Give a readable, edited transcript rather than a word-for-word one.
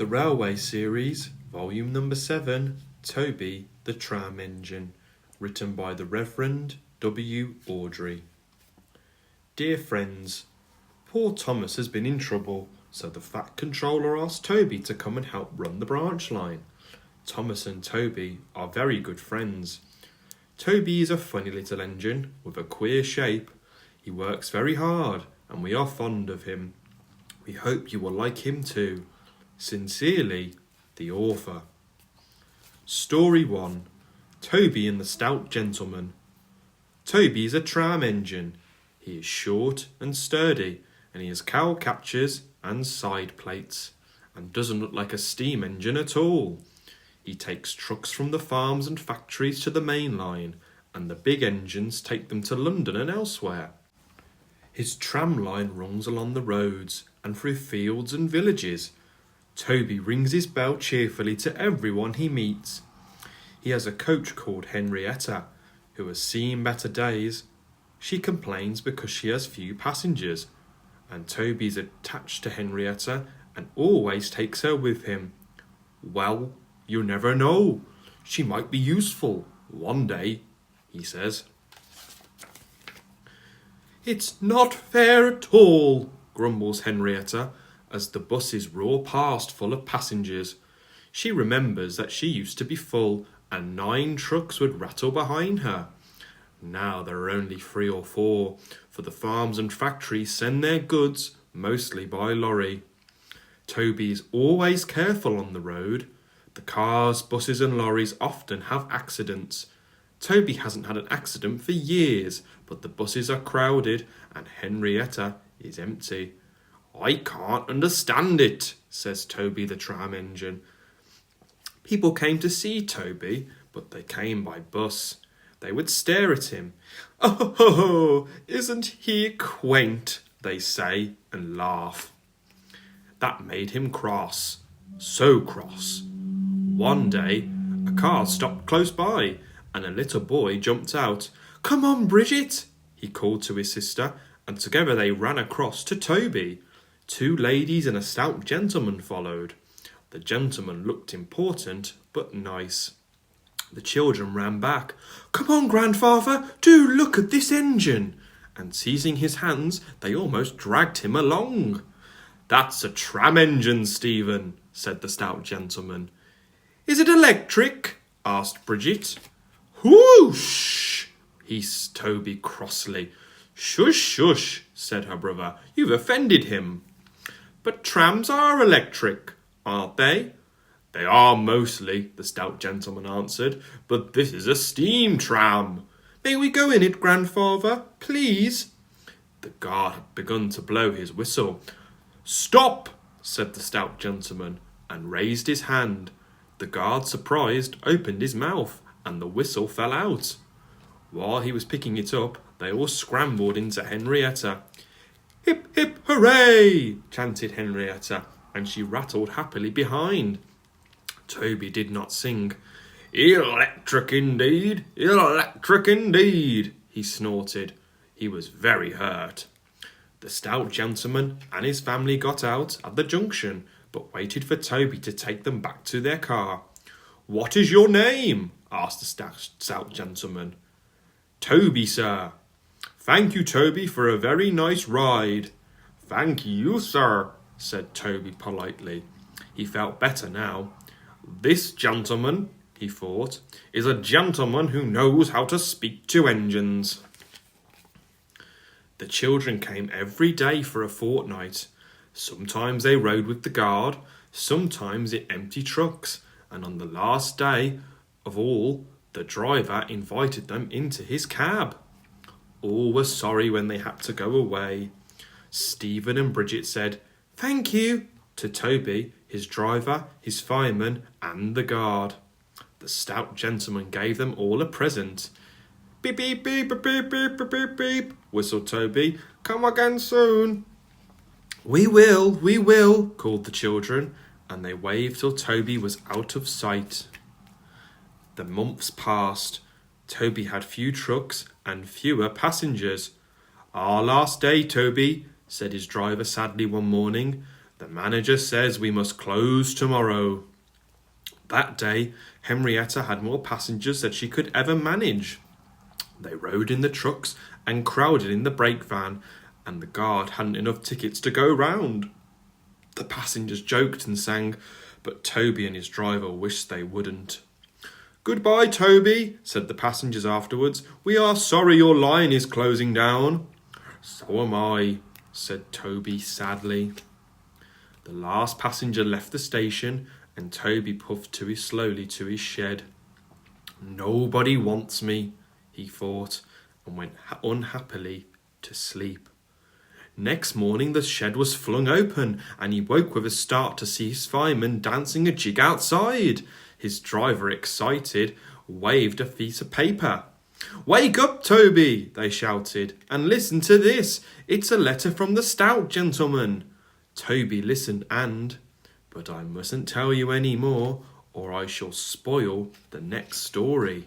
The Railway Series, Volume Number 7, Toby, the Tram Engine, written by the Reverend W. Audrey. Dear friends, poor Thomas has been in trouble, so the Fat Controller asked Toby to come and help run the branch line. Thomas and Toby are very good friends. Toby is a funny little engine with a queer shape. He works very hard and we are fond of him. We hope you will like him too. Sincerely, the author. Story 1. Toby and the Stout Gentleman. Toby is a tram engine. He is short and sturdy, and he has cowl catchers and side plates, and doesn't look like a steam engine at all. He takes trucks from the farms and factories to the main line, and the big engines take them to London and elsewhere. His tram line runs along the roads and through fields and villages. Toby rings his bell cheerfully to everyone he meets. He has a coach called Henrietta, who has seen better days. She complains because she has few passengers, and Toby is attached to Henrietta and always takes her with him. Well, you never know. She might be useful one day, he says. It's not fair at all, grumbles Henrietta, as the buses roar past full of passengers. She remembers that she used to be full, and 9 trucks would rattle behind her. Now there are only 3 or 4, for the farms and factories send their goods, mostly by lorry. Toby is always careful on the road. The cars, buses and lorries often have accidents. Toby hasn't had an accident for years, but the buses are crowded and Henrietta is empty. I can't understand it, says Toby the tram engine. People came to see Toby, but they came by bus. They would stare at him. Oh, isn't he quaint, they say, and laugh. That made him cross. So cross. One day, a car stopped close by, and a little boy jumped out. Come on, Bridget, he called to his sister, and together they ran across to Toby. 2 ladies and a stout gentleman followed. The gentleman looked important, but nice. The children ran back. Come on, grandfather, do look at this engine. And seizing his hands, they almost dragged him along. That's a tram engine, Stephen, said the stout gentleman. Is it electric? Asked Bridget. Whoosh, hissed Toby crossly. Shush, shush, said her brother. You've offended him. But trams are electric, aren't they? They are mostly, the stout gentleman answered, but this is a steam tram. May we go in it, grandfather, please? The guard had begun to blow his whistle. Stop, said the stout gentleman, and raised his hand. The guard, surprised, opened his mouth, and the whistle fell out. While he was picking it up, they all scrambled into Henrietta. Hip, hip, hooray, chanted Henrietta, and she rattled happily behind. Toby did not sing. Electric indeed, he snorted. He was very hurt. The stout gentleman and his family got out at the junction, but waited for Toby to take them back to their car. What is your name? Asked the stout gentleman. Toby, sir. Thank you, Toby, for a very nice ride. Thank you, sir, said Toby politely. He felt better now. This gentleman, he thought, is a gentleman who knows how to speak to engines. The children came every day for a fortnight. Sometimes they rode with the guard, sometimes in empty trucks, and on the last day of all, the driver invited them into his cab. All were sorry when they had to go away. Stephen and Bridget said, Thank you, to Toby, his driver, his fireman, and the guard. The stout gentleman gave them all a present. Beep, beep, beep, beep, beep, beep, beep, beep, whistled Toby. Come again soon. We will, called the children, and they waved till Toby was out of sight. The months passed. Toby had few trucks and fewer passengers. Our last day, Toby, said his driver sadly one morning. The manager says we must close tomorrow." That day, Henrietta had more passengers than she could ever manage. They rode in the trucks and crowded in the brake van, and the guard hadn't enough tickets to go round. The passengers joked and sang, but Toby and his driver wished they wouldn't. "Goodbye, Toby," said the passengers afterwards. "We are sorry your line is closing down." "So am I," said Toby sadly. The last passenger left the station, and Toby puffed slowly to his shed. "Nobody wants me," he thought, and went unhappily to sleep. Next morning the shed was flung open, and he woke with a start to see his fireman dancing a jig outside. His driver, excited, waved a piece of paper. "Wake up, Toby," they shouted, "and listen to this. It's a letter from the Stout gentleman." Toby listened but I mustn't tell you any more, or I shall spoil the next story.